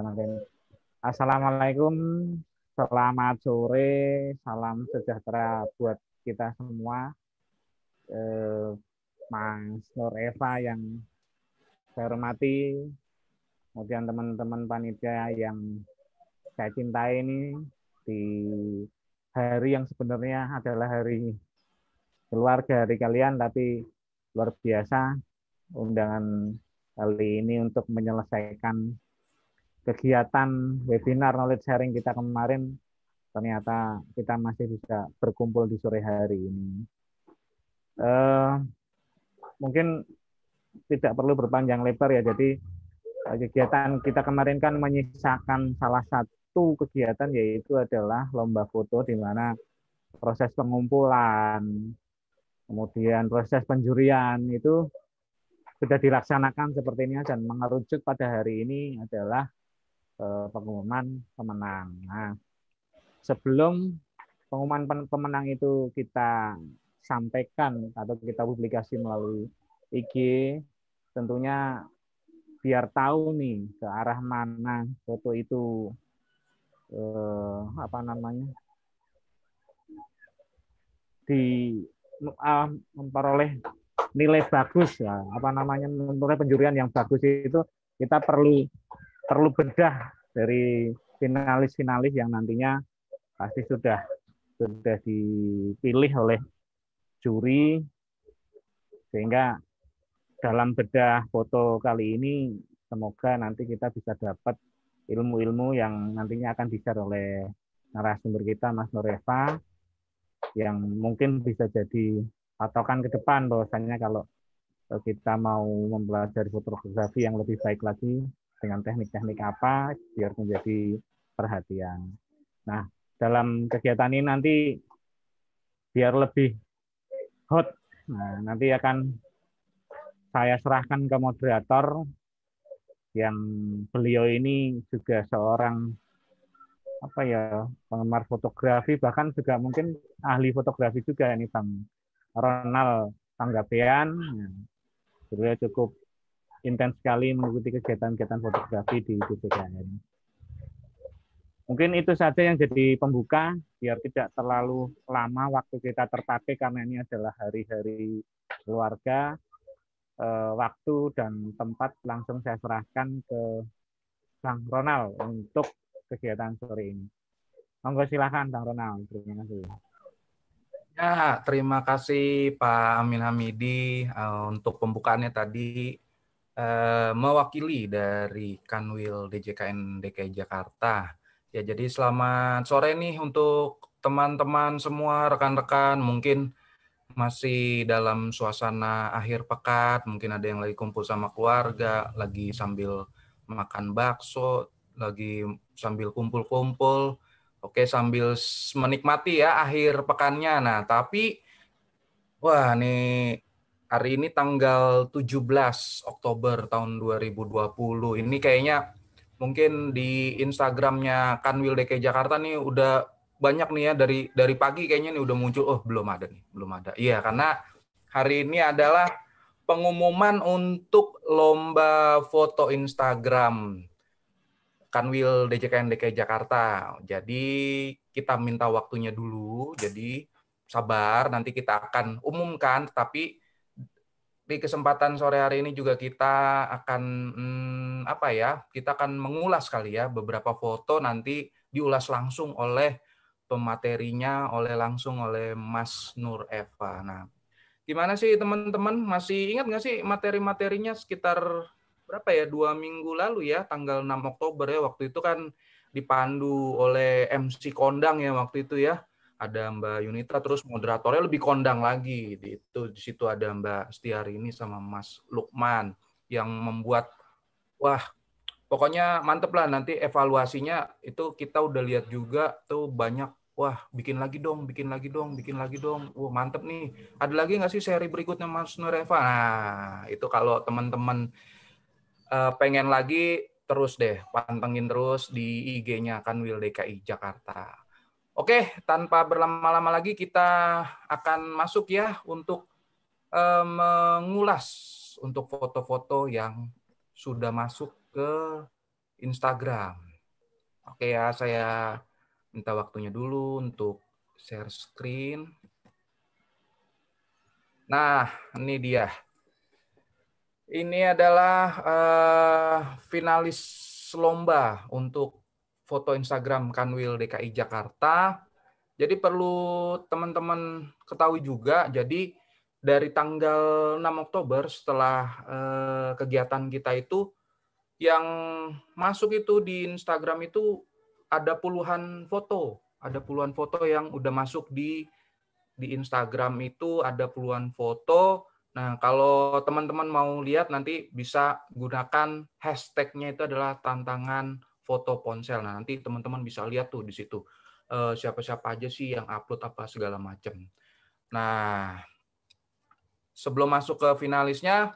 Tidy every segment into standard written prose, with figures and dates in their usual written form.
Assalamualaikum, selamat sore, salam sejahtera buat kita semua. Mas Nur Eva yang saya hormati, kemudian teman-teman panitia yang saya cintai ini di hari yang sebenarnya adalah hari keluarga dari kalian, tapi luar biasa undangan kali ini untuk menyelesaikan kegiatan webinar knowledge sharing kita kemarin. Ternyata kita masih bisa berkumpul di sore hari ini. Mungkin tidak perlu berpanjang lebar ya. Jadi kegiatan kita kemarin kan menyisakan salah satu kegiatan, yaitu adalah lomba foto, di mana proses pengumpulan, kemudian proses penjurian itu sudah dilaksanakan seperti ini, dan mengerucut pada hari ini adalah pengumuman pemenang. Nah, sebelum pengumuman pemenang itu kita sampaikan atau kita publikasi melalui IG, tentunya biar tahu nih ke arah mana foto itu memperoleh nilai bagus ya, memperoleh penjurian yang bagus, itu kita perlu bedah dari finalis-finalis yang nantinya pasti sudah dipilih oleh juri, sehingga dalam bedah foto kali ini semoga nanti kita bisa dapat ilmu-ilmu yang nantinya akan di-share oleh narasumber kita, Mas Nur Eva, yang mungkin bisa jadi patokan ke depan bahwasanya kalau kita mau mempelajari fotografi yang lebih baik lagi dengan teknik-teknik apa biar menjadi perhatian. Nah, dalam kegiatan ini nanti biar lebih hot, nanti akan saya serahkan ke moderator yang beliau ini juga seorang penggemar fotografi, bahkan juga mungkin ahli fotografi juga ini, Bang Ronald Panggabean. Beliau cukup intens sekali mengikuti kegiatan-kegiatan fotografi di DJKN. Mungkin itu saja yang jadi pembuka, biar tidak terlalu lama waktu kita terpakai, karena ini adalah hari-hari keluarga. Waktu dan tempat langsung saya serahkan ke Bang Ronald untuk kegiatan sore ini. Monggo silakan Bang Ronald. Terima kasih. Ya, terima kasih Pak Amin Hamidi untuk pembukaannya tadi. Mewakili dari Kanwil DJKN DKI Jakarta. Ya, jadi selamat sore nih untuk teman-teman semua, rekan-rekan, mungkin masih dalam suasana akhir pekan, mungkin ada yang lagi kumpul sama keluarga, lagi sambil makan bakso, lagi sambil kumpul-kumpul, oke, sambil menikmati ya akhir pekannya. Nah, tapi wah, nih hari ini tanggal 17 Oktober tahun 2020. Ini kayaknya mungkin di Instagramnya Kanwil DKI Jakarta nih udah banyak nih ya, dari pagi kayaknya nih udah muncul. Oh, belum ada nih, belum ada. Iya, karena hari ini adalah pengumuman untuk lomba foto Instagram Kanwil DJKN DKI Jakarta. Jadi kita minta waktunya dulu, jadi sabar, nanti kita akan umumkan, tapi di kesempatan sore hari ini juga kita akan kita akan mengulas kali ya beberapa foto, nanti diulas langsung oleh pematerinya, langsung oleh Mas Nur Eva. Nah, gimana sih teman-teman, masih ingat nggak sih materi-materinya? Sekitar berapa ya, 2 minggu lalu ya, tanggal 6 Oktober ya, waktu itu kan dipandu oleh MC kondang ya waktu itu ya. Ada Mbak Yunita, terus moderatornya lebih kondang lagi. Di situ ada Mbak Stiarini sama Mas Lukman yang membuat, wah, pokoknya mantep lah. Nanti evaluasinya itu kita udah lihat juga tuh banyak, wah, bikin lagi dong, bikin lagi dong, bikin lagi dong. Wah, mantep nih. Ada lagi nggak sih seri berikutnya Mas Nureva? Nah, itu kalau teman-teman pengen lagi, terus deh, pantengin terus di IG-nya Kanwil DKI Jakarta. Oke, tanpa berlama-lama lagi kita akan masuk ya untuk mengulas untuk foto-foto yang sudah masuk ke Instagram. Oke ya, saya minta waktunya dulu untuk share screen. Nah, ini dia. Ini adalah finalis lomba untuk foto Instagram Kanwil DKI Jakarta. Jadi perlu teman-teman ketahui juga, jadi dari tanggal 6 Oktober setelah kegiatan kita itu, yang masuk itu di Instagram itu ada puluhan foto. Ada puluhan foto yang udah masuk di Instagram itu ada puluhan foto. Nah, kalau teman-teman mau lihat nanti bisa gunakan hashtag-nya itu adalah tantangan foto ponsel. Nah, nanti teman-teman bisa lihat tuh di situ siapa-siapa aja sih yang upload apa segala macam. Nah, sebelum masuk ke finalisnya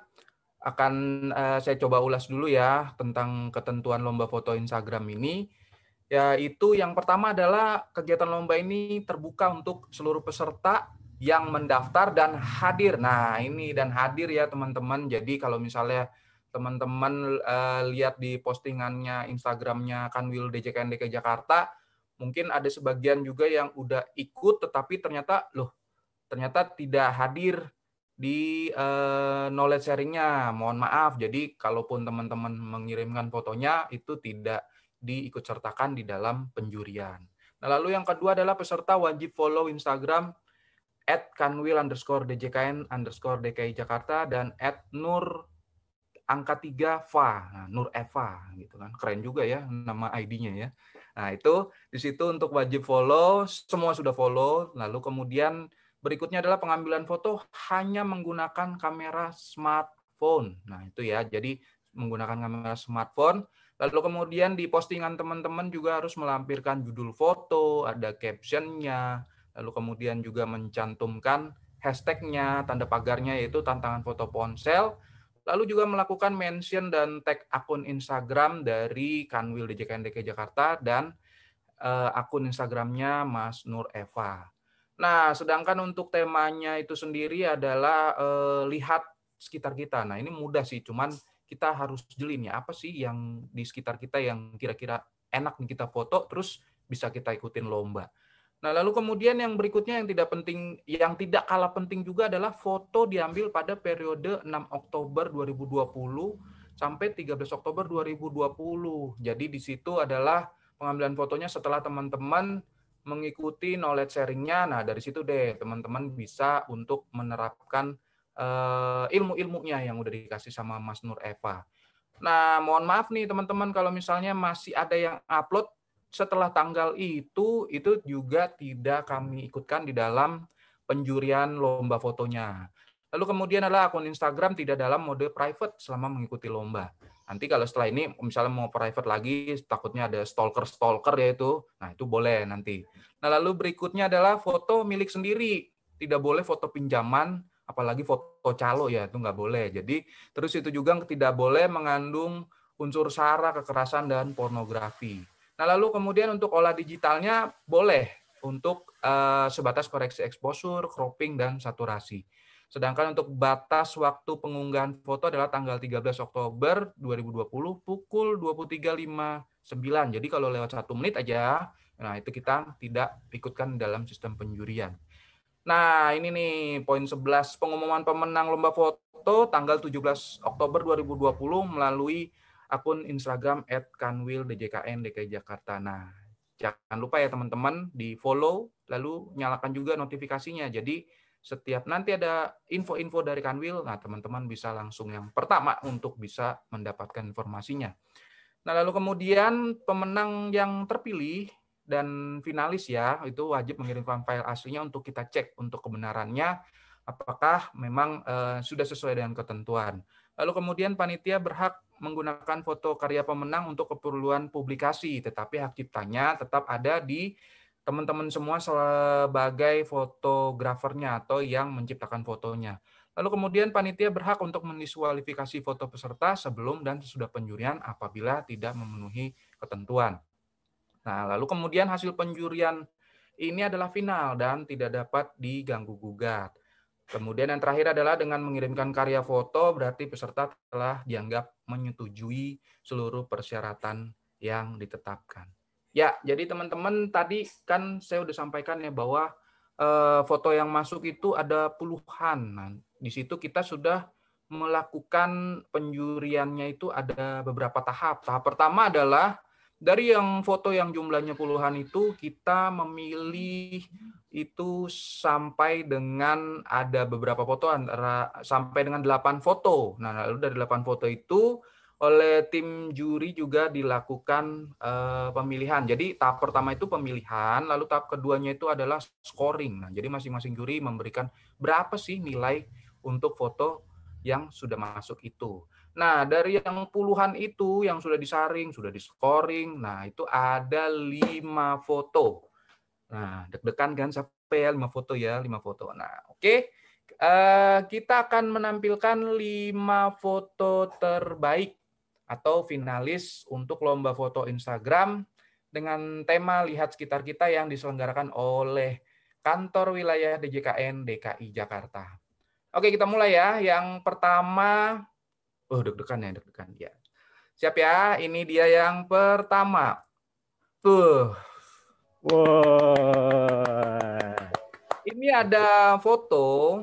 akan saya coba ulas dulu ya tentang ketentuan lomba foto Instagram ini. Yaitu yang pertama adalah kegiatan lomba ini terbuka untuk seluruh peserta yang mendaftar dan hadir. Nah, ini dan hadir ya teman-teman. Jadi kalau misalnya teman-teman lihat di postingannya Instagramnya Kanwil DJKN DKI Jakarta, mungkin ada sebagian juga yang udah ikut tetapi ternyata tidak hadir di knowledge sharing-nya. Mohon maaf. Jadi kalaupun teman-teman mengirimkan fotonya itu tidak diikut sertakan di dalam penjurian. Nah, lalu yang kedua adalah peserta wajib follow Instagram @kanwil_djkn_dki Jakarta dan @nur_3va. Nah, Nur Eva gitu kan. Keren juga ya nama ID-nya ya. Nah, itu di situ untuk wajib follow, semua sudah follow. Lalu kemudian berikutnya adalah pengambilan foto hanya menggunakan kamera smartphone. Nah, itu ya. Jadi menggunakan kamera smartphone. Lalu kemudian di postingan teman-teman juga harus melampirkan judul foto, ada caption-nya, lalu kemudian juga mencantumkan hashtag-nya, tanda pagarnya yaitu tantangan foto ponsel, lalu juga melakukan mention dan tag akun Instagram dari Kanwil DJKN DKI Jakarta dan akun Instagramnya Mas Nur Eva. Nah, sedangkan untuk temanya itu sendiri adalah lihat sekitar kita. Nah, ini mudah sih, cuman kita harus jeli nih, apa sih yang di sekitar kita yang kira-kira enak nih kita foto, terus bisa kita ikutin lomba. Nah, lalu kemudian yang berikutnya yang tidak penting, yang tidak kalah penting juga adalah foto diambil pada periode 6 Oktober 2020 sampai 13 Oktober 2020. Jadi di situ adalah pengambilan fotonya setelah teman-teman mengikuti knowledge sharing-nya. Nah, dari situ deh teman-teman bisa untuk menerapkan ilmu-ilmunya yang udah dikasih sama Mas Nur Eva. Nah, mohon maaf nih teman-teman kalau misalnya masih ada yang upload setelah tanggal itu juga tidak kami ikutkan di dalam penjurian lomba fotonya. Lalu kemudian adalah akun Instagram tidak dalam mode private selama mengikuti lomba. Nanti kalau setelah ini misalnya mau private lagi, takutnya ada stalker ya itu, nah itu boleh nanti. Nah, lalu berikutnya adalah foto milik sendiri. Tidak boleh foto pinjaman, apalagi foto calo ya, itu nggak boleh. Jadi terus itu juga tidak boleh mengandung unsur sara, kekerasan, dan pornografi. Nah, lalu kemudian untuk olah digitalnya boleh untuk sebatas koreksi exposure, cropping, dan saturasi. Sedangkan untuk batas waktu pengunggahan foto adalah tanggal 13 Oktober 2020 pukul 23.59. Jadi kalau lewat 1 menit aja, nah itu kita tidak ikutkan dalam sistem penjurian. Nah, ini nih poin 11 pengumuman pemenang lomba foto tanggal 17 Oktober 2020 melalui akun Instagram @kanwil_djkn DKI Jakarta. Nah, jangan lupa ya teman-teman di follow, lalu nyalakan juga notifikasinya. Jadi setiap nanti ada info-info dari Kanwil, nah teman-teman bisa langsung yang pertama untuk bisa mendapatkan informasinya. Nah, lalu kemudian pemenang yang terpilih dan finalis ya, itu wajib mengirimkan file aslinya untuk kita cek untuk kebenarannya, apakah memang sudah sesuai dengan ketentuan. Lalu kemudian panitia berhak menggunakan foto karya pemenang untuk keperluan publikasi, tetapi hak ciptanya tetap ada di teman-teman semua sebagai fotografernya atau yang menciptakan fotonya. Lalu kemudian panitia berhak untuk mendiskualifikasi foto peserta sebelum dan sesudah penjurian apabila tidak memenuhi ketentuan. Nah, lalu kemudian hasil penjurian ini adalah final dan tidak dapat diganggu-gugat. Kemudian yang terakhir adalah dengan mengirimkan karya foto berarti peserta telah dianggap menyetujui seluruh persyaratan yang ditetapkan. Ya, jadi teman-teman tadi kan saya udah sampaikan ya bahwa foto yang masuk itu ada puluhan. Nah, di situ kita sudah melakukan penjuriannya itu ada beberapa tahap. Tahap pertama adalah dari yang foto yang jumlahnya puluhan itu kita memilih itu sampai dengan ada beberapa foto antara sampai dengan 8 foto. Nah, lalu dari 8 foto itu oleh tim juri juga dilakukan pemilihan. Jadi tahap pertama itu pemilihan, lalu tahap keduanya itu adalah scoring. Nah, jadi masing-masing juri memberikan berapa sih nilai untuk foto yang sudah masuk itu. Nah, dari yang puluhan itu yang sudah disaring, sudah di-scoring, nah itu ada 5 foto. Nah, deg-degan kan sampai ya 5 foto ya, 5 foto. Nah, oke. Kita akan menampilkan 5 foto terbaik atau finalis untuk lomba foto Instagram dengan tema Lihat Sekitar Kita yang diselenggarakan oleh Kantor Wilayah DJKN DKI Jakarta. Oke, kita mulai ya. Yang pertama, deg-degan ya, deg-degan ya. Siap ya, ini dia yang pertama. Ini ada foto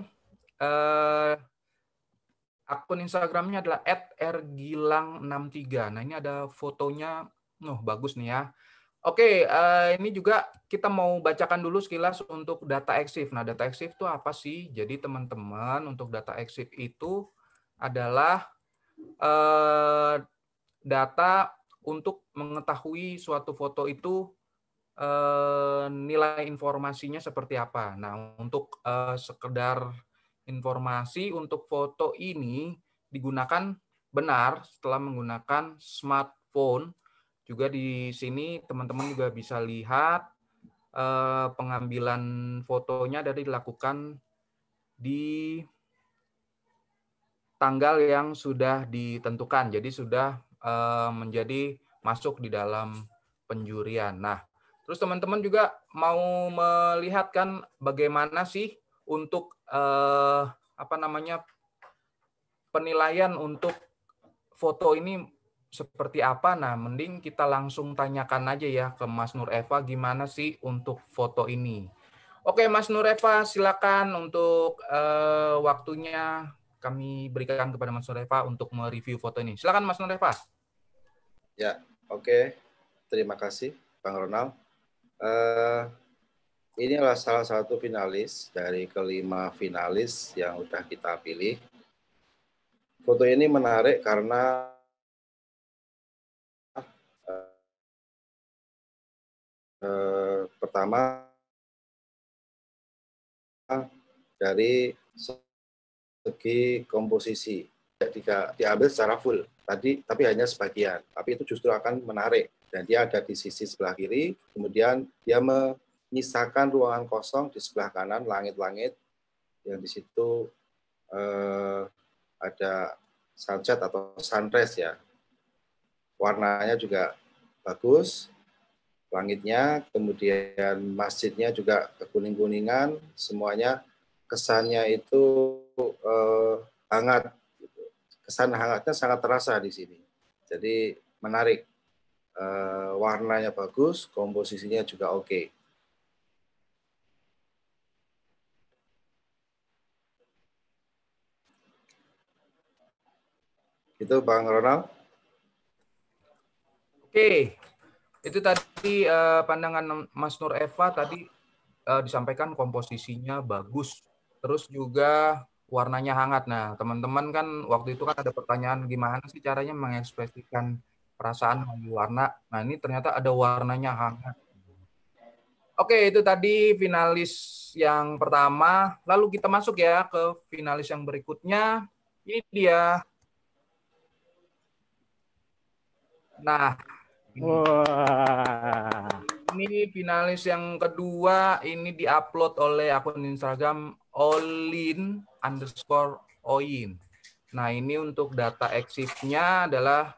akun Instagramnya adalah @rgilang63. Nah, ini ada fotonya, bagus nih ya. Oke, ini juga kita mau bacakan dulu sekilas untuk data EXIF. Nah, data EXIF itu apa sih? Jadi teman-teman, untuk data EXIF itu adalah data untuk mengetahui suatu foto itu nilai informasinya seperti apa. Nah, untuk sekedar informasi untuk foto ini digunakan benar setelah menggunakan smartphone. Juga di sini teman-teman juga bisa lihat pengambilan fotonya dari dilakukan di tanggal yang sudah ditentukan. Jadi sudah menjadi masuk di dalam penjurian. Nah, terus teman-teman juga mau melihat kan bagaimana sih untuk penilaian untuk foto ini seperti apa. Nah, mending kita langsung tanyakan aja ya ke Mas Nur Eva gimana sih untuk foto ini. Oke, Mas Nur Eva, silakan untuk waktunya kami berikan kepada Mas Nur Eva untuk mereview foto ini. Silakan Mas Nur Eva. Ya, oke. Terima kasih, Bang Ronald. Ini adalah salah satu finalis dari kelima finalis yang sudah kita pilih. Foto ini menarik karena pertama dari segi komposisi tidak diambil secara full tapi hanya sebagian, tapi itu justru akan menarik dan dia ada di sisi sebelah kiri, kemudian dia menyisakan ruangan kosong di sebelah kanan, langit-langit yang di situ ada sunset atau sunrise ya, warnanya juga bagus, langitnya, kemudian masjidnya juga kekuning-kuningan, semuanya kesannya itu hangat. Kesan hangatnya sangat terasa di sini. Jadi menarik. Warnanya bagus, komposisinya juga oke. Itu Bang Ronald. Oke. Itu tadi pandangan Mas Nur Eva tadi disampaikan komposisinya bagus. Terus juga warnanya hangat. Nah, teman-teman kan waktu itu kan ada pertanyaan gimana sih caranya mengekspresikan perasaan melalui warna. Nah, ini ternyata ada warnanya hangat. Oke, itu tadi finalis yang pertama. Lalu kita masuk ya ke finalis yang berikutnya. Ini dia. Nah, ini finalis yang kedua, ini diupload oleh akun Instagram olin_oin. Nah, ini untuk data EXIF-nya adalah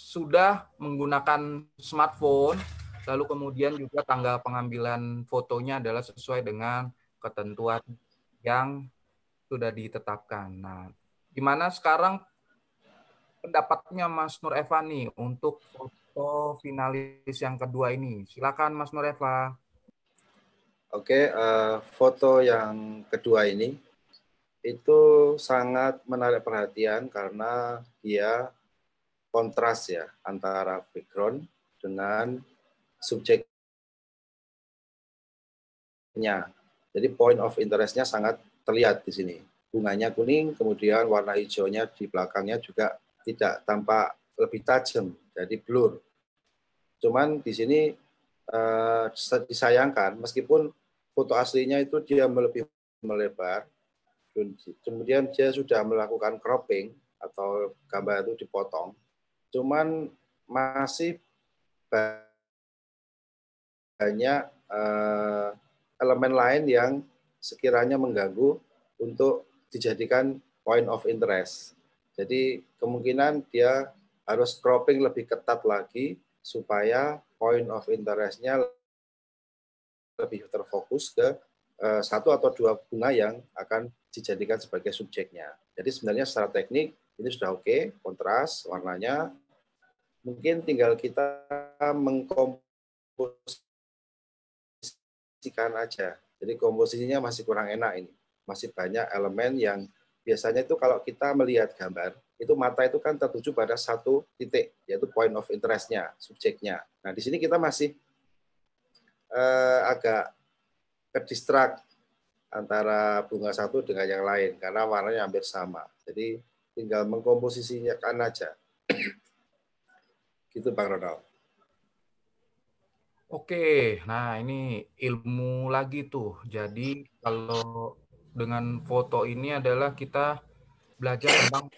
sudah menggunakan smartphone, lalu kemudian juga tanggal pengambilan fotonya adalah sesuai dengan ketentuan yang sudah ditetapkan. Nah, gimana sekarang pendapatnya Mas Nur Eva nih untuk foto foto finalis yang kedua ini. Silakan Mas Nur Eva. Oke, foto yang kedua ini itu sangat menarik perhatian karena dia kontras ya antara background dengan subjeknya. Jadi point of interest-nya sangat terlihat di sini. Bunganya kuning, kemudian warna hijaunya di belakangnya juga tidak tampak lebih tajam, jadi blur. Cuman di sini disayangkan, meskipun foto aslinya itu dia lebih melebar, kemudian dia sudah melakukan cropping atau gambar itu dipotong, cuman masih banyak elemen lain yang sekiranya mengganggu untuk dijadikan point of interest. Jadi kemungkinan dia harus cropping lebih ketat lagi supaya point of interest-nya lebih terfokus ke satu atau dua bunga yang akan dijadikan sebagai subjeknya. Jadi sebenarnya secara teknik ini sudah oke, kontras, warnanya. Mungkin tinggal kita mengkomposisikan aja. Jadi komposisinya masih kurang enak ini. Masih banyak elemen yang biasanya itu kalau kita melihat gambar, itu mata itu kan tertuju pada satu titik, yaitu point of interest-nya, subjeknya. Nah, di sini kita masih agak kedistrak antara bunga satu dengan yang lain karena warnanya hampir sama. Jadi tinggal mengkomposisikan aja. Gitu Bang Ronald. Oke, nah ini ilmu lagi tuh. Jadi kalau dengan foto ini adalah kita belajar tentang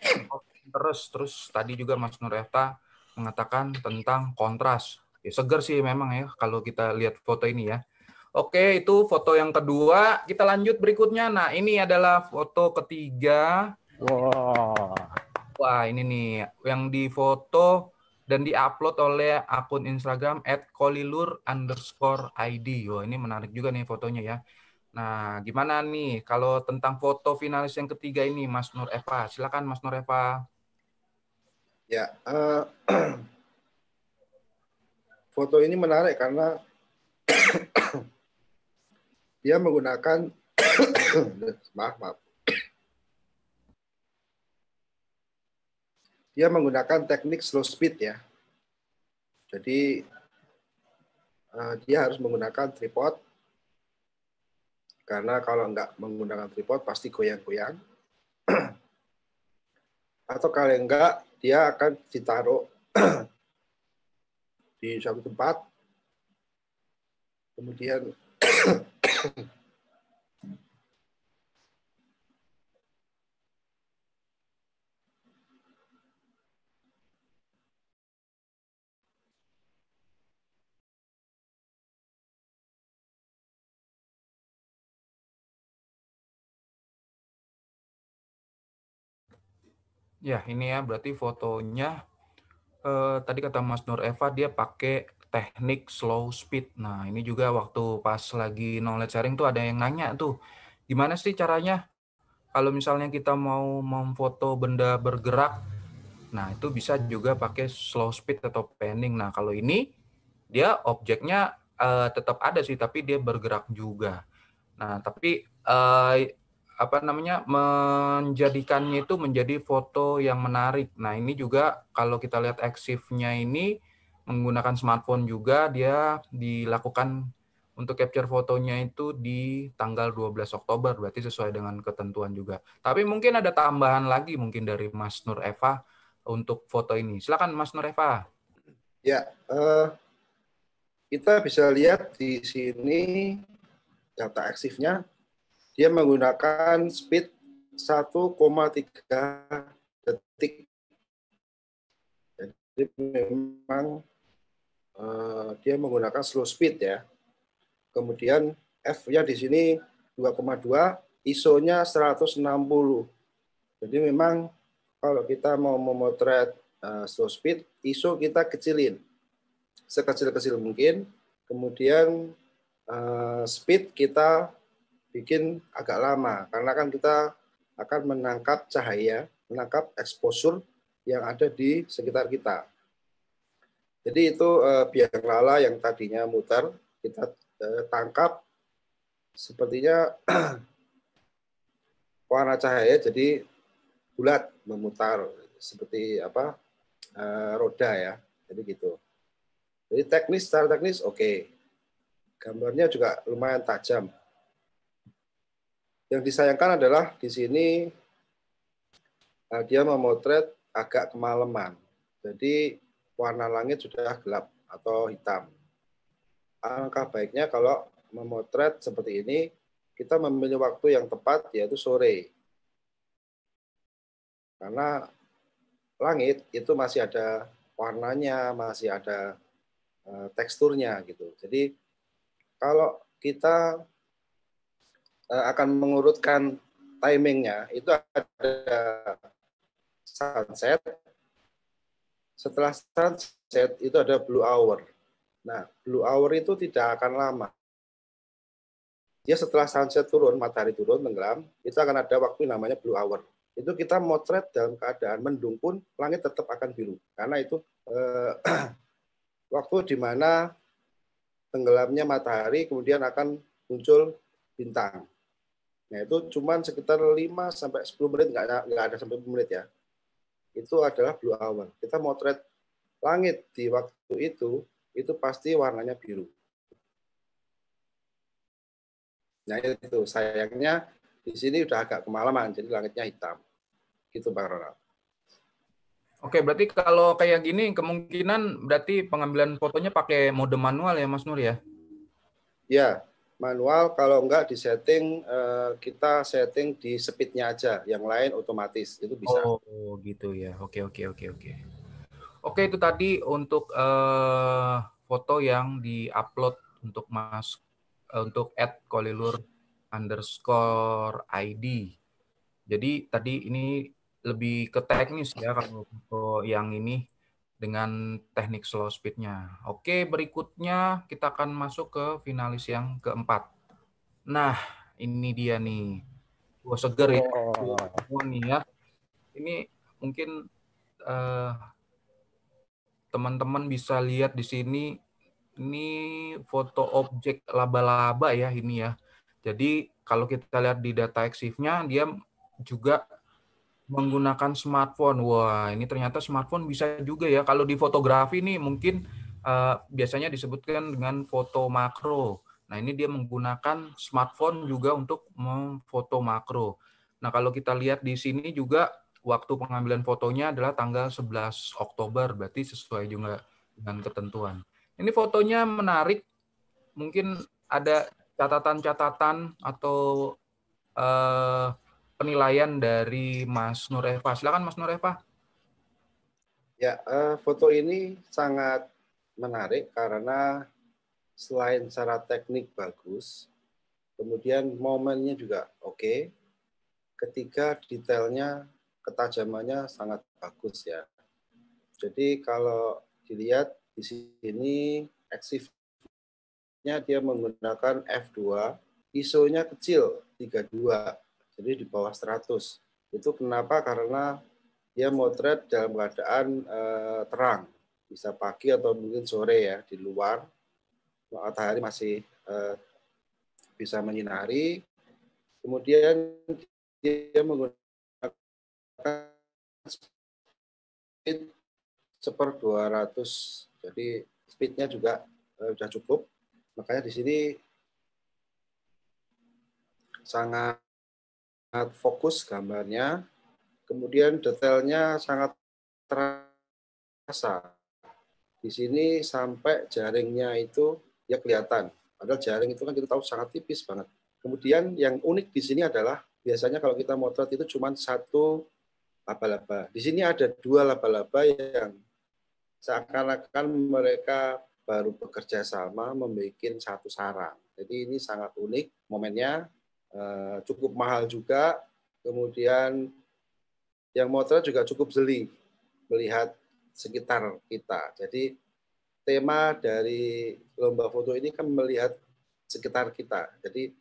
terus tadi juga Mas Nur Eva mengatakan tentang kontras. Ya, seger sih memang ya kalau kita lihat foto ini ya. Oke, itu foto yang kedua. Kita lanjut berikutnya. Nah, ini adalah foto ketiga. Wow. Wah, ini nih yang difoto dan diupload oleh akun Instagram @kolilur_id. Wah, ini menarik juga nih fotonya ya. Nah, gimana nih kalau tentang foto finalis yang ketiga ini, Mas Nur Eva? Silakan, Mas Nur Eva. Ya, foto ini menarik karena dia menggunakan maaf. Dia menggunakan teknik slow speed ya. Jadi dia harus menggunakan tripod karena kalau nggak menggunakan tripod pasti goyang-goyang. Atau kalau enggak dia akan ditaruh di suatu tempat, kemudian Ya, ini ya berarti fotonya tadi kata Mas Nur Eva dia pakai teknik slow speed. Nah, ini juga waktu pas lagi knowledge sharing tuh ada yang nanya tuh, gimana sih caranya kalau misalnya kita mau memfoto benda bergerak? Nah, itu bisa juga pakai slow speed atau panning. Nah, kalau ini dia objeknya tetap ada sih, tapi dia bergerak juga. Nah, tapi menjadikannya itu menjadi foto yang menarik. Nah, ini juga kalau kita lihat EXIF-nya ini menggunakan smartphone juga, dia dilakukan untuk capture fotonya itu di tanggal 12 Oktober, berarti sesuai dengan ketentuan juga. Tapi mungkin ada tambahan lagi mungkin dari Mas Nur Eva untuk foto ini. Silakan Mas Nur Eva. ya kita bisa lihat di sini data EXIF-nya dia menggunakan speed 1,3 detik. Jadi memang dia menggunakan slow speed ya. Kemudian F-nya di sini 2,2, ISO-nya 160. Jadi memang kalau kita mau memotret slow speed, ISO kita kecilin sekecil-kecil mungkin. Kemudian speed kita bikin agak lama karena kan kita akan menangkap cahaya, menangkap exposure yang ada di sekitar kita. Jadi itu biang lala yang tadinya muter, kita tangkap sepertinya warna cahaya jadi bulat memutar seperti apa roda ya. Jadi gitu. Jadi secara teknis oke. Gambarnya juga lumayan tajam. Yang disayangkan adalah di sini dia memotret agak kemalaman. Jadi warna langit sudah gelap atau hitam. Alangkah baiknya kalau memotret seperti ini, kita memilih waktu yang tepat, yaitu sore. Karena langit itu masih ada warnanya, masih ada teksturnya gitu. Jadi kalau kita akan mengurutkan timingnya, itu ada sunset. Setelah sunset itu ada blue hour. Nah, blue hour itu tidak akan lama. Dia setelah sunset turun, matahari turun, tenggelam, itu akan ada waktu namanya blue hour. Itu kita motret dalam keadaan mendung pun langit tetap akan biru. Karena itu waktu di mana tenggelamnya matahari kemudian akan muncul bintang. Nah, itu cuma sekitar 5 sampai 10 menit, nggak ada sampai 10 menit ya. Itu adalah blue hour. Kita motret langit di waktu itu pasti warnanya biru. Nah, itu sayangnya di sini udah agak kemalaman, jadi langitnya hitam. Gitu, Bang Ronald. Oke, berarti kalau kayak gini kemungkinan berarti pengambilan fotonya pakai mode manual ya, Mas Nur ya? Ya, manual. Kalau enggak disetting, kita setting di speed-nya aja. Yang lain otomatis, itu bisa. Oh, gitu ya. Oke. Oke, itu tadi untuk foto yang di-upload untuk untuk @kolilur_id. Jadi tadi ini lebih ke teknis ya kalau foto yang ini dengan teknik slow speed-nya. Oke, berikutnya kita akan masuk ke finalis yang keempat. Nah, ini dia nih. Wah, seger ya. Semua nih ya. Ini mungkin teman-teman bisa lihat di sini, ini foto objek laba-laba ya ini ya. Jadi kalau kita lihat di data EXIF-nya, dia juga menggunakan smartphone. Wah, ini ternyata smartphone bisa juga ya. Kalau di fotografi nih mungkin biasanya disebutkan dengan foto makro. Nah, ini dia menggunakan smartphone juga untuk memfoto makro. Nah, kalau kita lihat di sini juga waktu pengambilan fotonya adalah tanggal 11 Oktober, berarti sesuai juga dengan ketentuan. Ini fotonya menarik. Mungkin ada catatan-catatan atau penilaian dari Mas Nur Eva. Silakan Mas Nur Eva. Ya, foto ini sangat menarik karena selain secara teknik bagus, kemudian momennya juga oke. Ketiga, detailnya, ketajamannya sangat bagus ya. Jadi kalau dilihat di sini EXIF-nya dia menggunakan f2, ISO-nya kecil 32, jadi di bawah 100. Itu kenapa? Karena dia motret dalam keadaan terang, bisa pagi atau mungkin sore ya, di luar matahari masih bisa menyinari. Kemudian dia menggunakan speed 1/200, jadi speednya juga sudah cukup. Makanya di sini sangat fokus gambarnya, kemudian detailnya sangat terasa. Di sini sampai jaringnya itu ya kelihatan. Padahal jaring itu kan kita tahu sangat tipis banget. Kemudian yang unik di sini adalah biasanya kalau kita motret itu cuma satu laba-laba. Di sini ada dua laba-laba yang seakan-akan mereka baru bekerja sama membuat satu sarang. Jadi ini sangat unik momennya, cukup mahal juga. Kemudian yang motret juga cukup jeli melihat sekitar kita. Jadi tema dari lomba foto ini kan melihat sekitar kita. Jadi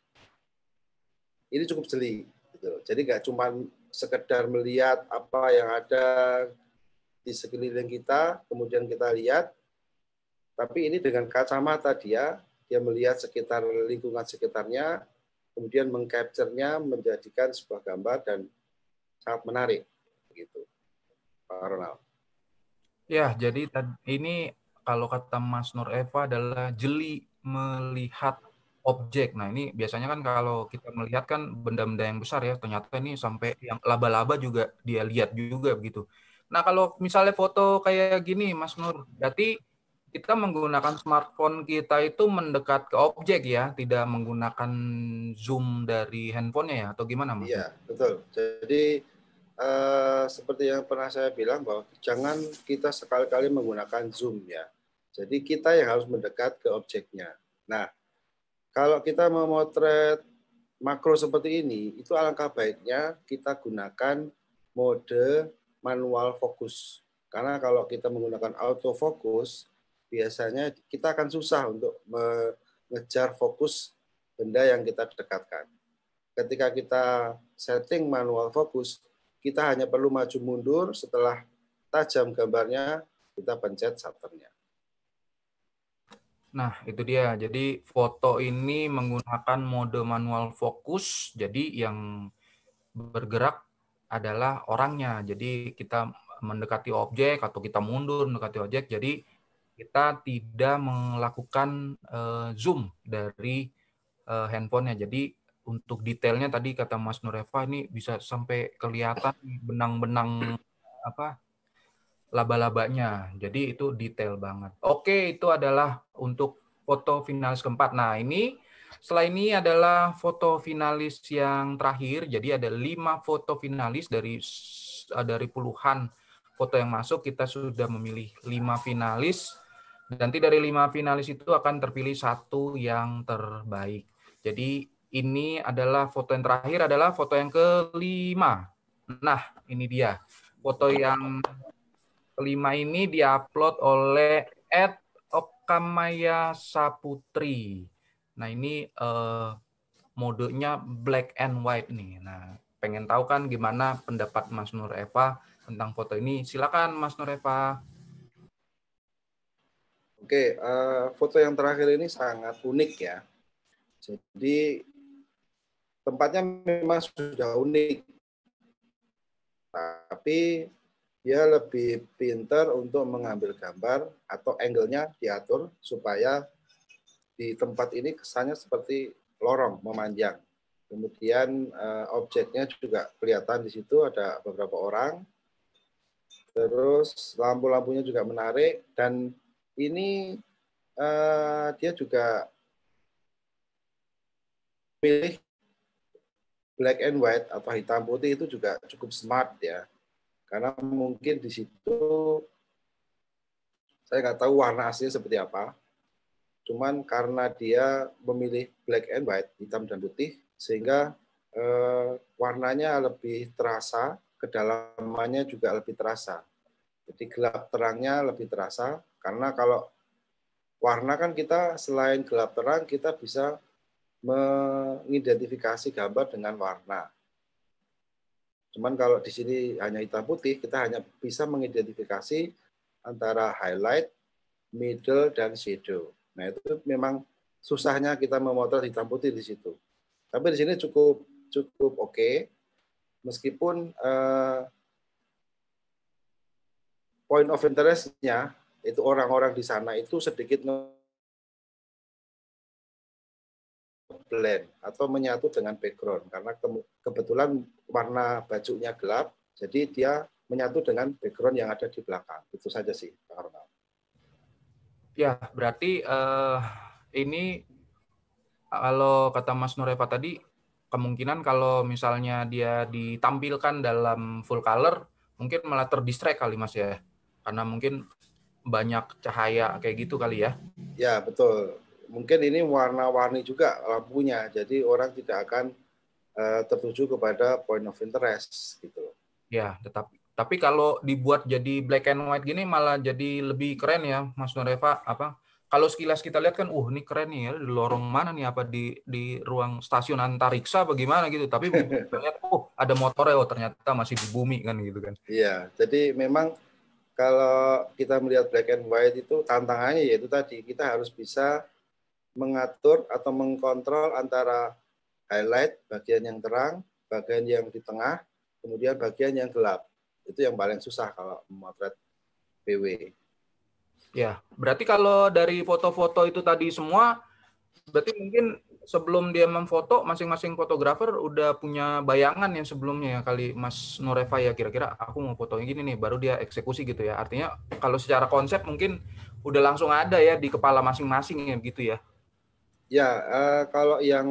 ini cukup jeli. Gitu. Jadi nggak cuma sekedar melihat apa yang ada di sekeliling kita, kemudian kita lihat, Tapi ini dengan kacamata dia melihat sekitar lingkungan sekitarnya, kemudian mengcapture-nya menjadikan sebuah gambar dan sangat menarik, begitu, Pak Ronald. Ya, jadi ini kalau kata Mas Nur Eva adalah jeli melihat objek. Nah, ini biasanya kan kalau kita melihat kan benda-benda yang besar ya, ternyata ini sampai yang laba-laba juga dia lihat juga begitu. Nah, kalau misalnya foto kayak gini, Mas Nur, berarti kita menggunakan smartphone kita itu mendekat ke objek ya, tidak menggunakan zoom dari handphonenya ya, atau gimana, Mas? Iya, betul. Jadi seperti yang pernah saya bilang bahwa jangan kita sekali-kali menggunakan zoom ya. Jadi kita yang harus mendekat ke objeknya. Nah, kalau kita memotret makro seperti ini, itu alangkah baiknya kita gunakan mode manual fokus. Karena kalau kita menggunakan autofocus, biasanya kita akan susah untuk mengejar fokus benda yang kita dekatkan. Ketika kita setting manual fokus, kita hanya perlu maju mundur, setelah tajam gambarnya, kita pencet shutternya. Nah, itu dia. Jadi foto ini menggunakan mode manual fokus. Jadi yang bergerak adalah orangnya. Jadi kita mendekati objek atau kita mundur mendekati objek. Jadi kita tidak melakukan zoom dari handphonenya. Jadi untuk detailnya tadi kata Mas Nureva ini bisa sampai kelihatan benang-benang apa laba-labanya. Jadi itu detail banget. Oke, itu adalah untuk foto finalis keempat. Nah, ini setelah ini adalah foto finalis yang terakhir. Jadi ada 5 foto finalis dari puluhan foto yang masuk. Kita sudah memilih 5 finalis. Nanti dari 5 finalis itu akan terpilih 1 yang terbaik. Jadi ini adalah foto yang terakhir adalah foto yang kelima. Nah, ini dia. Foto yang kelima ini diupload oleh @okamaya Saputri. Nah, ini modenya black and white nih. Nah, pengen tahu kan gimana pendapat Mas Nur Eva tentang foto ini? Silakan Mas Nur Eva. Oke, foto yang terakhir ini sangat unik ya. Jadi tempatnya memang sudah unik, tapi dia lebih pintar untuk mengambil gambar atau angle-nya diatur supaya di tempat ini kesannya seperti lorong memanjang. Kemudian objeknya juga kelihatan di situ ada beberapa orang. Terus lampu-lampunya juga menarik dan ini dia juga pilih black and white atau hitam putih itu juga cukup smart ya. Karena mungkin di situ saya nggak tahu warna aslinya seperti apa. Cuman karena dia memilih black and white, hitam dan putih, sehingga warnanya lebih terasa, kedalamannya juga lebih terasa. Jadi gelap terangnya lebih terasa, karena kalau warna kan kita selain gelap terang, kita bisa mengidentifikasi gambar dengan warna. Cuman kalau di sini hanya hitam putih, kita hanya bisa mengidentifikasi antara highlight, middle, dan shadow. Nah, itu memang susahnya kita memotret hitam putih di situ. Tapi di sini cukup oke. Meskipun point of interest-nya itu orang-orang di sana itu sedikit blend atau menyatu dengan background karena kebetulan warna bajunya gelap, jadi dia menyatu dengan background yang ada di belakang. Itu saja sih, Pak Arnold. Ya, berarti ini kalau kata Mas Nureva tadi, kemungkinan kalau misalnya dia ditampilkan dalam full color, mungkin malah terdistract kali Mas ya. Karena mungkin banyak cahaya kayak gitu kali ya. Ya, betul. Mungkin ini warna-warni juga lampunya, jadi orang tidak akan tertuju kepada point of interest gitu. Ya, tapi kalau dibuat jadi black and white gini malah jadi lebih keren ya, Mas Nureva. Kalau sekilas kita lihat kan, ini keren nih ya, di lorong mana nih, apa di ruang stasiun antariksa bagaimana gitu. Tapi lihat, ada motornya, ternyata masih di bumi kan gitu kan. Iya, jadi memang kalau kita melihat black and white itu tantangannya yaitu tadi kita harus bisa mengatur atau mengkontrol antara highlight bagian yang terang, bagian yang di tengah, kemudian bagian yang gelap. Itu yang paling susah kalau memotret PW. Ya, berarti kalau dari foto-foto itu tadi semua, berarti mungkin sebelum dia memfoto, masing-masing fotografer udah punya bayangan yang sebelumnya ya kali Mas Nureva ya, kira-kira aku mau foto yang gini nih, baru dia eksekusi gitu ya. Artinya kalau secara konsep mungkin udah langsung ada ya di kepala masing-masing ya gitu ya. Ya, kalau yang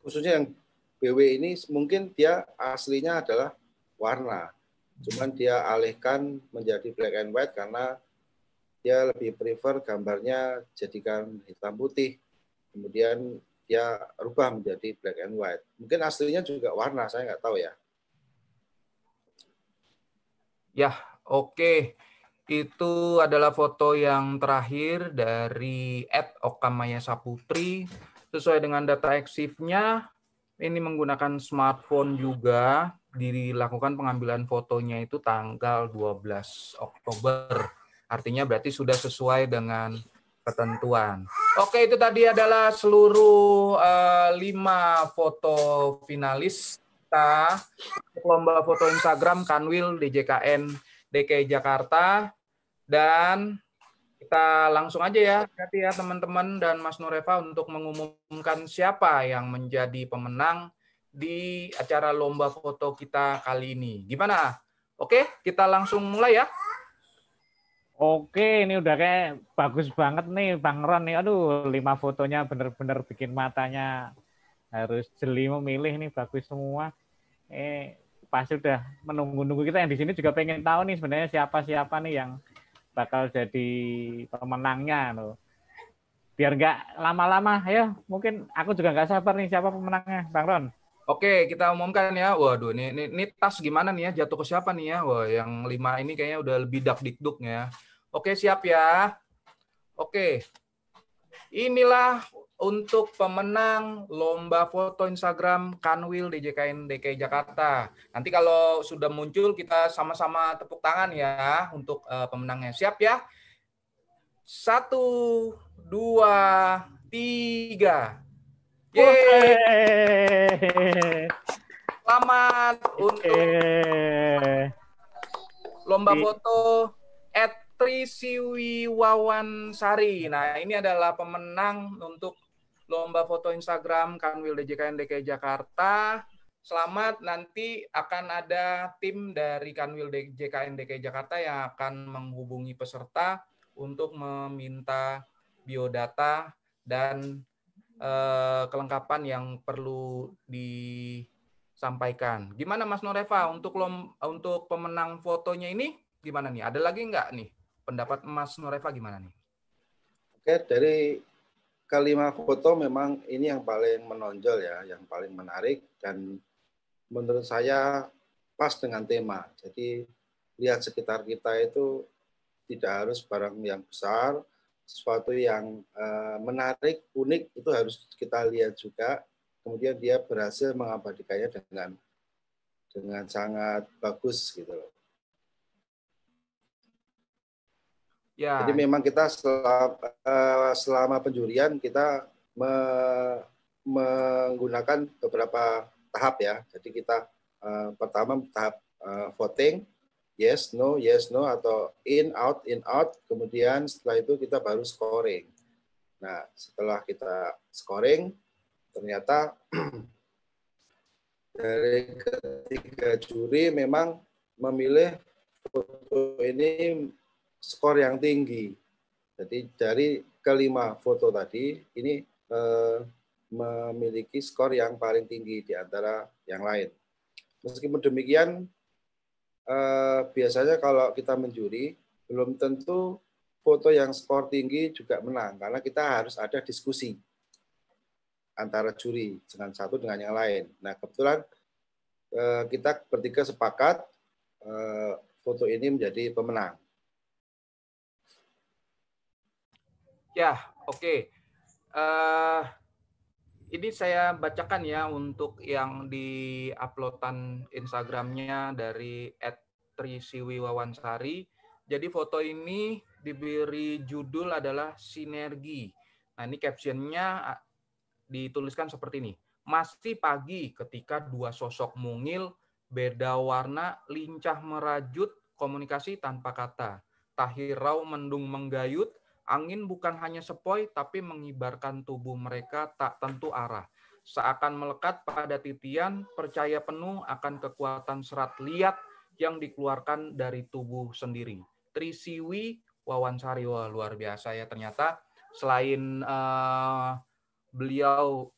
khususnya yang BW ini mungkin dia aslinya adalah warna. Cuman dia alihkan menjadi black and white karena dia lebih prefer gambarnya jadikan hitam putih. Kemudian dia rubah menjadi black and white. Mungkin aslinya juga warna, saya nggak tahu ya. Ya, oke. Itu adalah foto yang terakhir dari @okamaya saputri. Sesuai dengan data EXIF-nya, ini menggunakan smartphone juga. Dilakukan pengambilan fotonya itu tanggal 12 Oktober. Artinya berarti sudah sesuai dengan ketentuan. Oke, itu tadi adalah seluruh 5 foto finalis kita lomba foto Instagram Kanwil DJKN DKI Jakarta. Dan kita langsung aja ya, hati ya teman-teman dan Mas Nureva untuk mengumumkan siapa yang menjadi pemenang di acara lomba foto kita kali ini. Gimana? Oke, kita langsung mulai ya. Oke, ini udah kayak bagus banget nih Bang Ron nih. Aduh, 5 fotonya bener-bener bikin matanya harus jeli memilih nih, bagus semua. Pasti udah menunggu-nunggu, kita yang di sini juga pengen tahu nih sebenarnya siapa-siapa nih yang bakal jadi pemenangnya loh. Biar nggak lama-lama, ya mungkin aku juga nggak sabar nih siapa pemenangnya, Bang Ron. Oke, kita umumkan ya. Waduh, ini tas gimana nih ya? Jatuh ke siapa nih ya? Wah, yang 5 ini kayaknya udah lebih dak-dikduk ya. Oke, siap ya. Oke. Inilah untuk pemenang lomba foto Instagram Kanwil DJKN DKI Jakarta. Nanti kalau sudah muncul kita sama-sama tepuk tangan ya untuk pemenangnya. Siap ya? 1, 2, 3. Yeay! Selamat untuk lomba foto @trisiwiwawansari. Nah, ini adalah pemenang untuk lomba foto Instagram Kanwil DJKN DKI Jakarta. Selamat, nanti akan ada tim dari Kanwil DJKN DKI Jakarta yang akan menghubungi peserta untuk meminta biodata dan kelengkapan yang perlu disampaikan. Gimana Mas Nureva untuk pemenang fotonya ini? Gimana nih? Ada lagi nggak nih? Pendapat Mas Nureva gimana nih? Oke, dari kelima foto memang ini yang paling menonjol ya, yang paling menarik dan menurut saya pas dengan tema. Jadi lihat sekitar kita itu tidak harus barang yang besar, sesuatu yang menarik, unik itu harus kita lihat juga. Kemudian dia berhasil mengabadikannya dengan sangat bagus gitu loh. Ya. Jadi memang kita selama penjurian kita menggunakan beberapa tahap ya. Jadi kita pertama tahap voting, yes, no, atau in, out, kemudian setelah itu kita baru scoring. Nah, setelah kita scoring, ternyata dari ketiga juri memang memilih foto ini skor yang tinggi. Jadi dari kelima foto tadi, ini memiliki skor yang paling tinggi di antara yang lain. Meskipun demikian, biasanya kalau kita menjuri, belum tentu foto yang skor tinggi juga menang, karena kita harus ada diskusi antara juri dengan satu dengan yang lain. Nah, kebetulan kita bertiga sepakat foto ini menjadi pemenang. Ya, oke. Ini saya bacakan ya untuk yang di uploadan Instagramnya dari @trisiwiwawansari Jadi foto ini diberi judul adalah sinergi. Nah, ini captionnya dituliskan seperti ini. Masih pagi ketika dua sosok mungil, beda warna, lincah merajut, komunikasi tanpa kata. Tahirau mendung menggayut, angin bukan hanya sepoi, tapi mengibarkan tubuh mereka tak tentu arah. Seakan melekat pada titian, percaya penuh akan kekuatan serat liat yang dikeluarkan dari tubuh sendiri. Trisiwi Wawansari, wah luar biasa ya ternyata. Selain beliau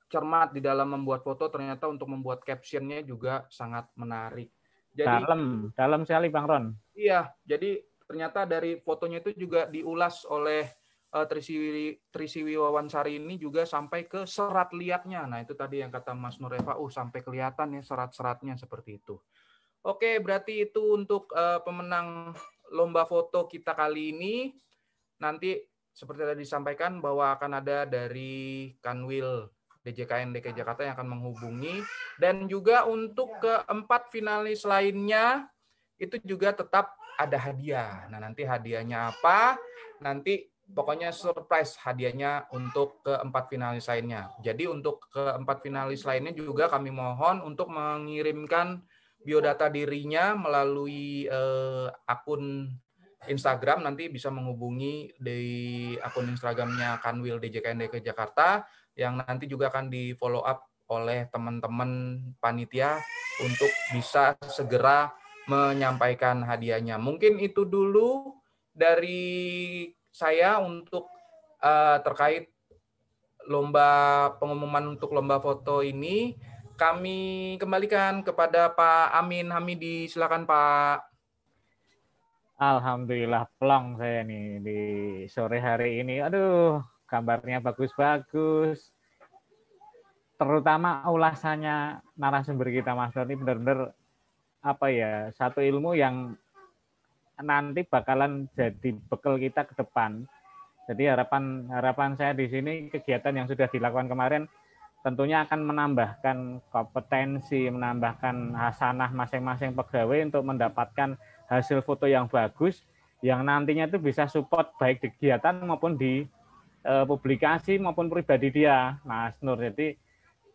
cermat di dalam membuat foto, ternyata untuk membuat captionnya juga sangat menarik. Jadi dalam sekali Bang Ron. Iya, jadi ternyata dari fotonya itu juga diulas oleh Trisiwi Wawansari ini juga sampai ke serat liatnya. Nah, itu tadi yang kata Mas Nur Eva, sampai kelihatan ya serat-seratnya seperti itu. Oke, berarti itu untuk pemenang lomba foto kita kali ini. Nanti seperti tadi disampaikan bahwa akan ada dari Kanwil DJKN DKI Jakarta yang akan menghubungi. Dan juga untuk keempat finalis lainnya, itu juga tetap ada hadiah. Nah, nanti hadiahnya apa? Nanti pokoknya surprise hadiahnya untuk keempat finalis lainnya. Jadi untuk keempat finalis lainnya juga kami mohon untuk mengirimkan biodata dirinya melalui akun Instagram, nanti bisa menghubungi di akun Instagramnya Kanwil DJKN DKI Jakarta yang nanti juga akan di follow up oleh teman-teman panitia untuk bisa segera menyampaikan hadiahnya. Mungkin itu dulu dari saya untuk terkait lomba pengumuman untuk lomba foto ini. Kami kembalikan kepada Pak Amin Hamidi. Silakan Pak. Alhamdulillah plong saya nih di sore hari ini. Aduh, gambarnya bagus-bagus. Terutama ulasannya narasumber kita Mas Nur ini benar-benar apa ya, satu ilmu yang nanti bakalan jadi bekal kita ke depan. Jadi harapan saya di sini kegiatan yang sudah dilakukan kemarin tentunya akan menambahkan kompetensi, menambahkan hasanah masing-masing pegawai untuk mendapatkan hasil foto yang bagus, yang nantinya itu bisa support baik di kegiatan maupun di publikasi maupun pribadi dia, Mas Nur. Jadi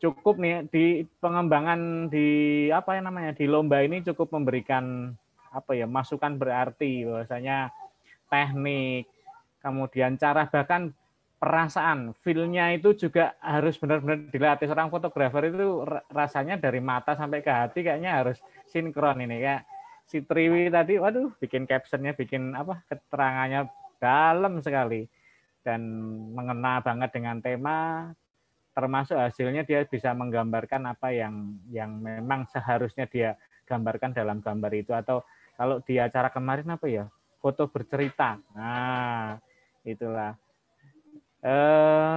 cukup nih di pengembangan di apa yang namanya di lomba ini cukup memberikan apa ya masukan berarti bahwasanya teknik, kemudian cara bahkan perasaan, feel-nya itu juga harus benar-benar dilatih. Seorang fotografer itu rasanya dari mata sampai ke hati kayaknya harus sinkron ini. Kayak si Triwi tadi, waduh, bikin captionnya, bikin apa keterangannya dalam sekali. Dan mengena banget dengan tema, termasuk hasilnya dia bisa menggambarkan apa yang memang seharusnya dia gambarkan dalam gambar itu. Atau kalau di acara kemarin apa ya, foto bercerita. Nah, itulah.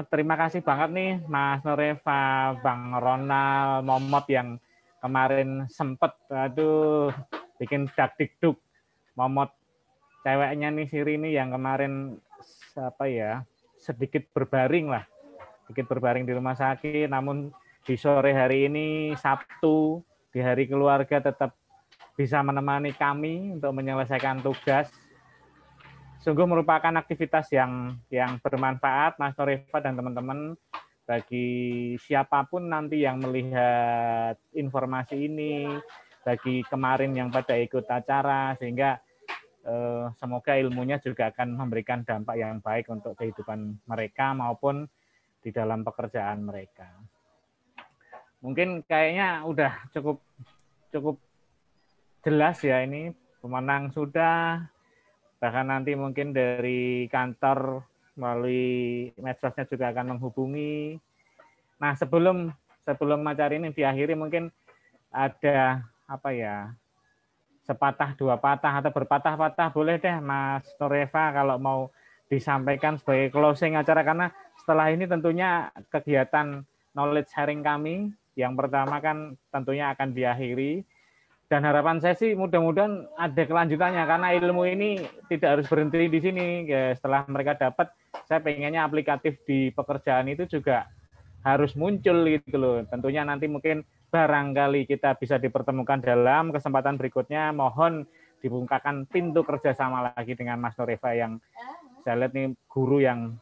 Terima kasih banget nih Mas Noreva, Bang Ronald, Momot yang kemarin sempet bikin dak-dikduk. Momot ceweknya nih si Rini yang kemarin apa ya sedikit berbaring di rumah sakit, namun di sore hari ini Sabtu di hari keluarga tetap bisa menemani kami untuk menyelesaikan tugas. Sungguh merupakan aktivitas yang bermanfaat, Mas Noreva dan teman-teman, bagi siapapun nanti yang melihat informasi ini, bagi kemarin yang pada ikut acara, sehingga semoga ilmunya juga akan memberikan dampak yang baik untuk kehidupan mereka maupun di dalam pekerjaan mereka. Mungkin kayaknya udah cukup jelas ya ini, pemenang sudah. Bahkan nanti mungkin dari kantor melalui medsosnya juga akan menghubungi. Nah, sebelum acara ini diakhiri mungkin ada apa ya, sepatah dua patah atau berpatah-patah boleh deh Mas Noreva kalau mau disampaikan sebagai closing acara, karena setelah ini tentunya kegiatan knowledge sharing kami yang pertama kan tentunya akan diakhiri. Dan harapan saya sih mudah-mudahan ada kelanjutannya, karena ilmu ini tidak harus berhenti di sini. Ya, setelah mereka dapat, saya pengennya aplikatif di pekerjaan itu juga harus muncul gitu loh. Tentunya nanti mungkin barangkali kita bisa dipertemukan dalam kesempatan berikutnya. Mohon dibukakan pintu kerjasama lagi dengan Mas Noreva yang saya lihat nih guru yang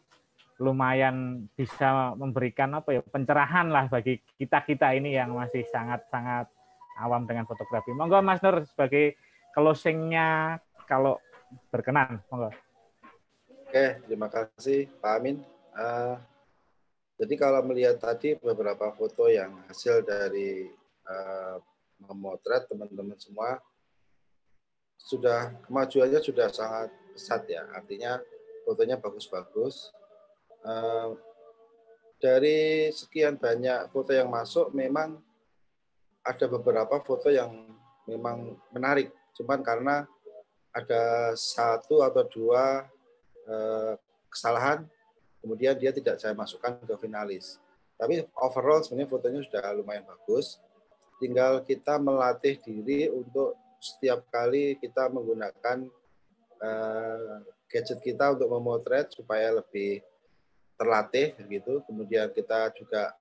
lumayan bisa memberikan apa ya pencerahan lah bagi kita ini yang masih sangat-sangat awam dengan fotografi. Monggo Mas Nur sebagai closing-nya kalau berkenan, monggo. Oke, terima kasih Pak Amin. Jadi kalau melihat tadi beberapa foto yang hasil dari memotret teman-teman semua, sudah kemajuannya sudah sangat pesat ya. Artinya fotonya bagus-bagus. Dari sekian banyak foto yang masuk, memang ada beberapa foto yang memang menarik. Cuman karena ada satu atau dua kesalahan, kemudian dia tidak saya masukkan ke finalis. Tapi overall sebenarnya fotonya sudah lumayan bagus. Tinggal kita melatih diri untuk setiap kali kita menggunakan gadget kita untuk memotret supaya lebih terlatih gitu. Kemudian kita juga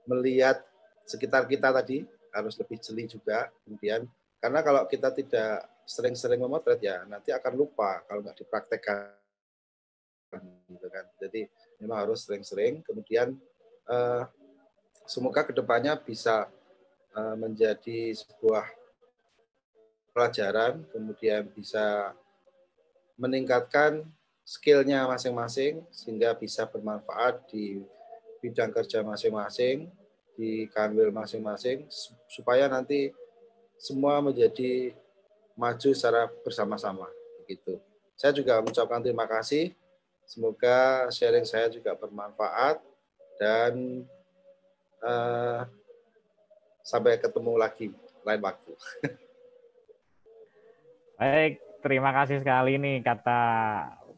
melihat sekitar kita tadi harus lebih jeli juga. Kemudian karena kalau kita tidak sering-sering memotret ya nanti akan lupa kalau nggak dipraktekkan gitu kan. Jadi memang harus sering-sering. Kemudian semoga kedepannya bisa menjadi sebuah pelajaran, kemudian bisa meningkatkan skill-nya masing-masing sehingga bisa bermanfaat di bidang kerja masing-masing, di kanwil masing-masing, supaya nanti semua menjadi maju secara bersama-sama. Begitu. Saya juga mengucapkan terima kasih. Semoga sharing saya juga bermanfaat dan sampai ketemu lagi lain waktu. Baik, terima kasih sekali nih kata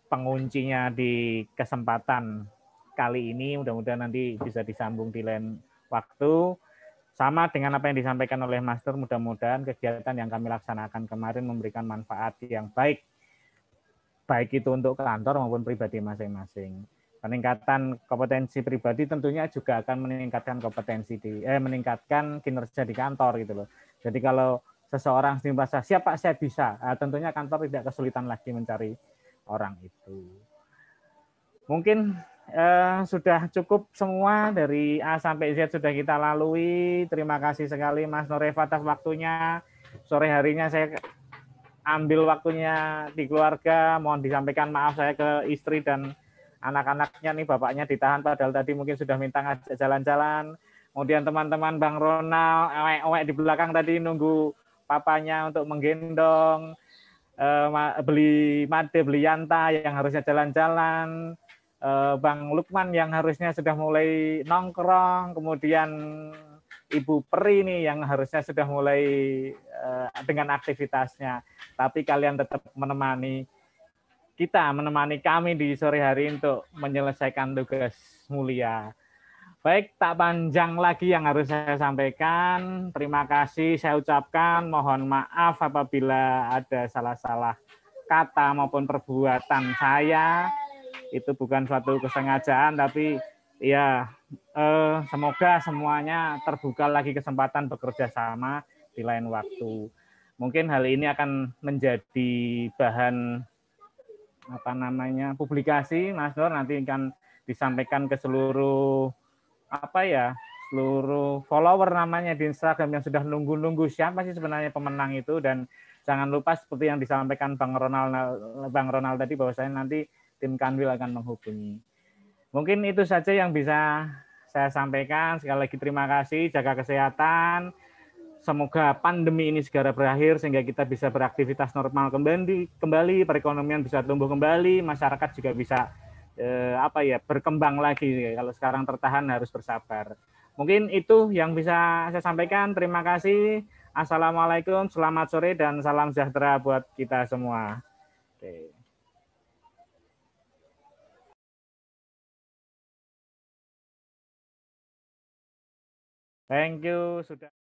penguncinya di kesempatan kali ini. Mudah-mudahan nanti bisa disambung di lain waktu. Sama dengan apa yang disampaikan oleh Master, mudah-mudahan kegiatan yang kami laksanakan kemarin memberikan manfaat yang baik. Baik itu untuk kantor maupun pribadi masing-masing. Peningkatan kompetensi pribadi tentunya juga akan meningkatkan meningkatkan kinerja di kantor gitu loh. Jadi kalau seseorang merasa siap Pak saya bisa, tentunya kantor tidak kesulitan lagi mencari orang itu. Mungkin sudah cukup semua dari A sampai Z sudah kita lalui. Terima kasih sekali Mas Noreva atas waktunya. Sore harinya saya ambil waktunya di keluarga. Mohon disampaikan maaf saya ke istri dan anak-anaknya nih, bapaknya ditahan padahal tadi mungkin sudah minta ngajak jalan-jalan. Kemudian teman-teman Bang Ronald, ewek di belakang tadi nunggu papanya untuk menggendong, beli Made, beli Yanta yang harusnya jalan-jalan, Bang Lukman yang harusnya sudah mulai nongkrong, kemudian Ibu Peri nih yang harusnya sudah mulai dengan aktivitasnya. Tapi kalian tetap menemani kami di sore hari untuk menyelesaikan tugas mulia. Baik, tak panjang lagi yang harus saya sampaikan. Terima kasih saya ucapkan. Mohon maaf apabila ada salah-salah kata maupun perbuatan saya. Itu bukan suatu kesengajaan, tapi ya semoga semuanya terbuka lagi kesempatan bekerja sama di lain waktu. Mungkin hal ini akan menjadi bahan publikasi, Mas Nur, nanti akan disampaikan ke seluruh seluruh follower namanya di Instagram yang sudah nunggu-nunggu siapa sih sebenarnya pemenang itu. Dan jangan lupa seperti yang disampaikan Bang Ronald tadi bahwasanya nanti tim Kanwil akan menghubungi. Mungkin itu saja yang bisa saya sampaikan. Sekali lagi terima kasih, jaga kesehatan. Semoga pandemi ini segera berakhir sehingga kita bisa beraktivitas normal kembali, perekonomian bisa tumbuh kembali, masyarakat juga bisa berkembang lagi. Kalau sekarang tertahan harus bersabar. Mungkin itu yang bisa saya sampaikan. Terima kasih. Assalamualaikum, selamat sore dan salam sejahtera buat kita semua. Oke. Thank you sudah